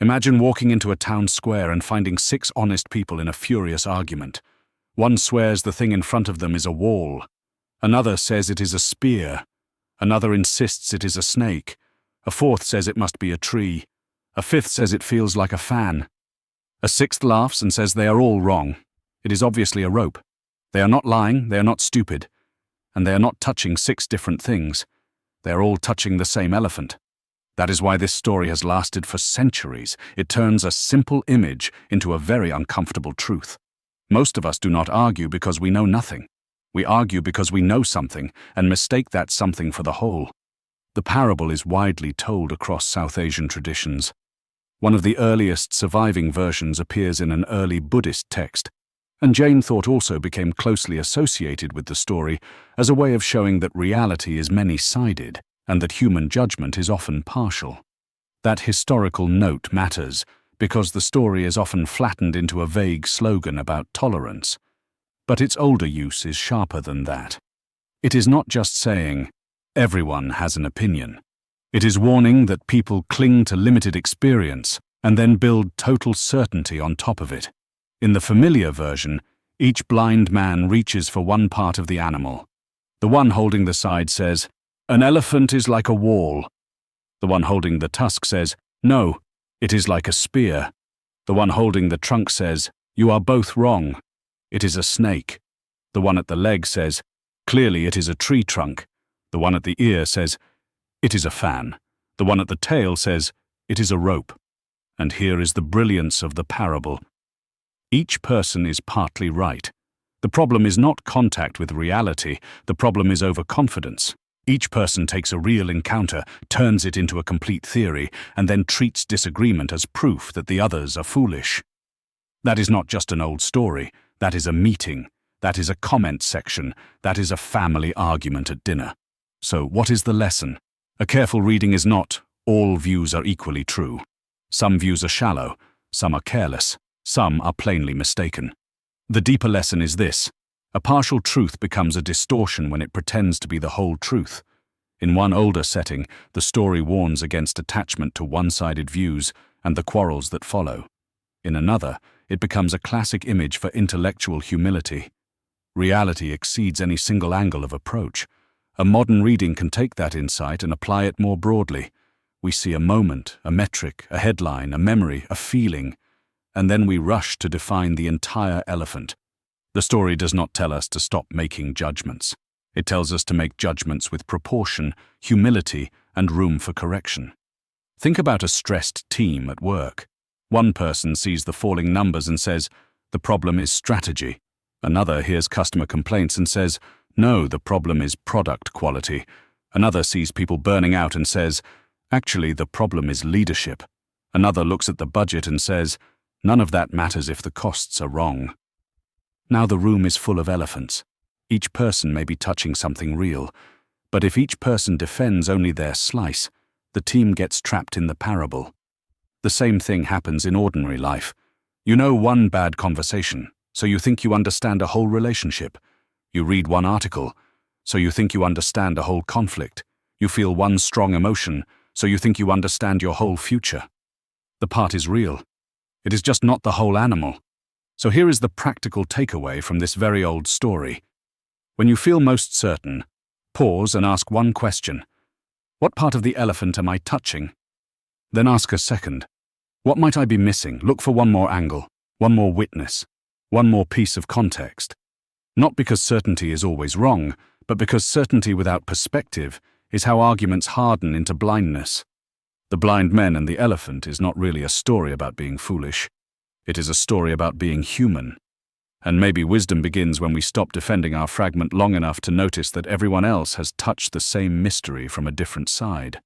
Imagine walking into a town square and finding 6 honest people in a furious argument. One swears the thing in front of them is a wall. Another says it is a spear. Another insists it is a snake. A fourth says it must be a tree. A fifth says it feels like a fan. A sixth laughs and says they are all wrong. It is obviously a rope. They are not lying, they are not stupid. And they are not touching 6 different things. They are all touching the same elephant. That is why this story has lasted for centuries. It turns a simple image into a very uncomfortable truth. Most of us do not argue because we know nothing. We argue because we know something and mistake that something for the whole. The parable is widely told across South Asian traditions. One of the earliest surviving versions appears in an early Buddhist text, and Jain thought also became closely associated with the story as a way of showing that reality is many-sided and that human judgment is often partial. That historical note matters because the story is often flattened into a vague slogan about tolerance. But its older use is sharper than that. It is not just saying, everyone has an opinion. It is warning that people cling to limited experience and then build total certainty on top of it. In the familiar version, each blind man reaches for one part of the animal. The one holding the side says, "An elephant is like a wall." The one holding the tusk says, "No, it is like a spear." The one holding the trunk says, "You are both wrong. It is a snake." The one at the leg says, "Clearly it is a tree trunk." The one at the ear says, "It is a fan." The one at the tail says, "It is a rope." And here is the brilliance of the parable. Each person is partly right. The problem is not contact with reality, the problem is overconfidence. Each person takes a real encounter, turns it into a complete theory, and then treats disagreement as proof that the others are foolish. That is not just an old story, that is a meeting, that is a comment section, that is a family argument at dinner. So what is the lesson? A careful reading is not, all views are equally true. Some views are shallow, some are careless, some are plainly mistaken. The deeper lesson is this: a partial truth becomes a distortion when it pretends to be the whole truth. In one older setting, the story warns against attachment to one-sided views and the quarrels that follow. In another, it becomes a classic image for intellectual humility. Reality exceeds any single angle of approach. A modern reading can take that insight and apply it more broadly. We see a moment, a metric, a headline, a memory, a feeling, and then we rush to define the entire elephant. The story does not tell us to stop making judgments. It tells us to make judgments with proportion, humility, and room for correction. Think about a stressed team at work. One person sees the falling numbers and says, "The problem is strategy." Another hears customer complaints and says, "No, the problem is product quality." Another sees people burning out and says, "Actually, the problem is leadership." Another looks at the budget and says, "None of that matters if the costs are wrong." Now the room is full of elephants. Each person may be touching something real, but if each person defends only their slice, the team gets trapped in the parable. The same thing happens in ordinary life. You know one bad conversation, so you think you understand a whole relationship. You read one article, so you think you understand a whole conflict. You feel one strong emotion, so you think you understand your whole future. The part is real. It is just not the whole animal. So here is the practical takeaway from this very old story. When you feel most certain, pause and ask one question. What part of the elephant am I touching? Then ask a second. What might I be missing? Look for one more angle, one more witness, one more piece of context. Not because certainty is always wrong, but because certainty without perspective is how arguments harden into blindness. The Blind Men and the Elephant is not really a story about being foolish. It is a story about being human. And maybe wisdom begins when we stop defending our fragment long enough to notice that everyone else has touched the same mystery from a different side.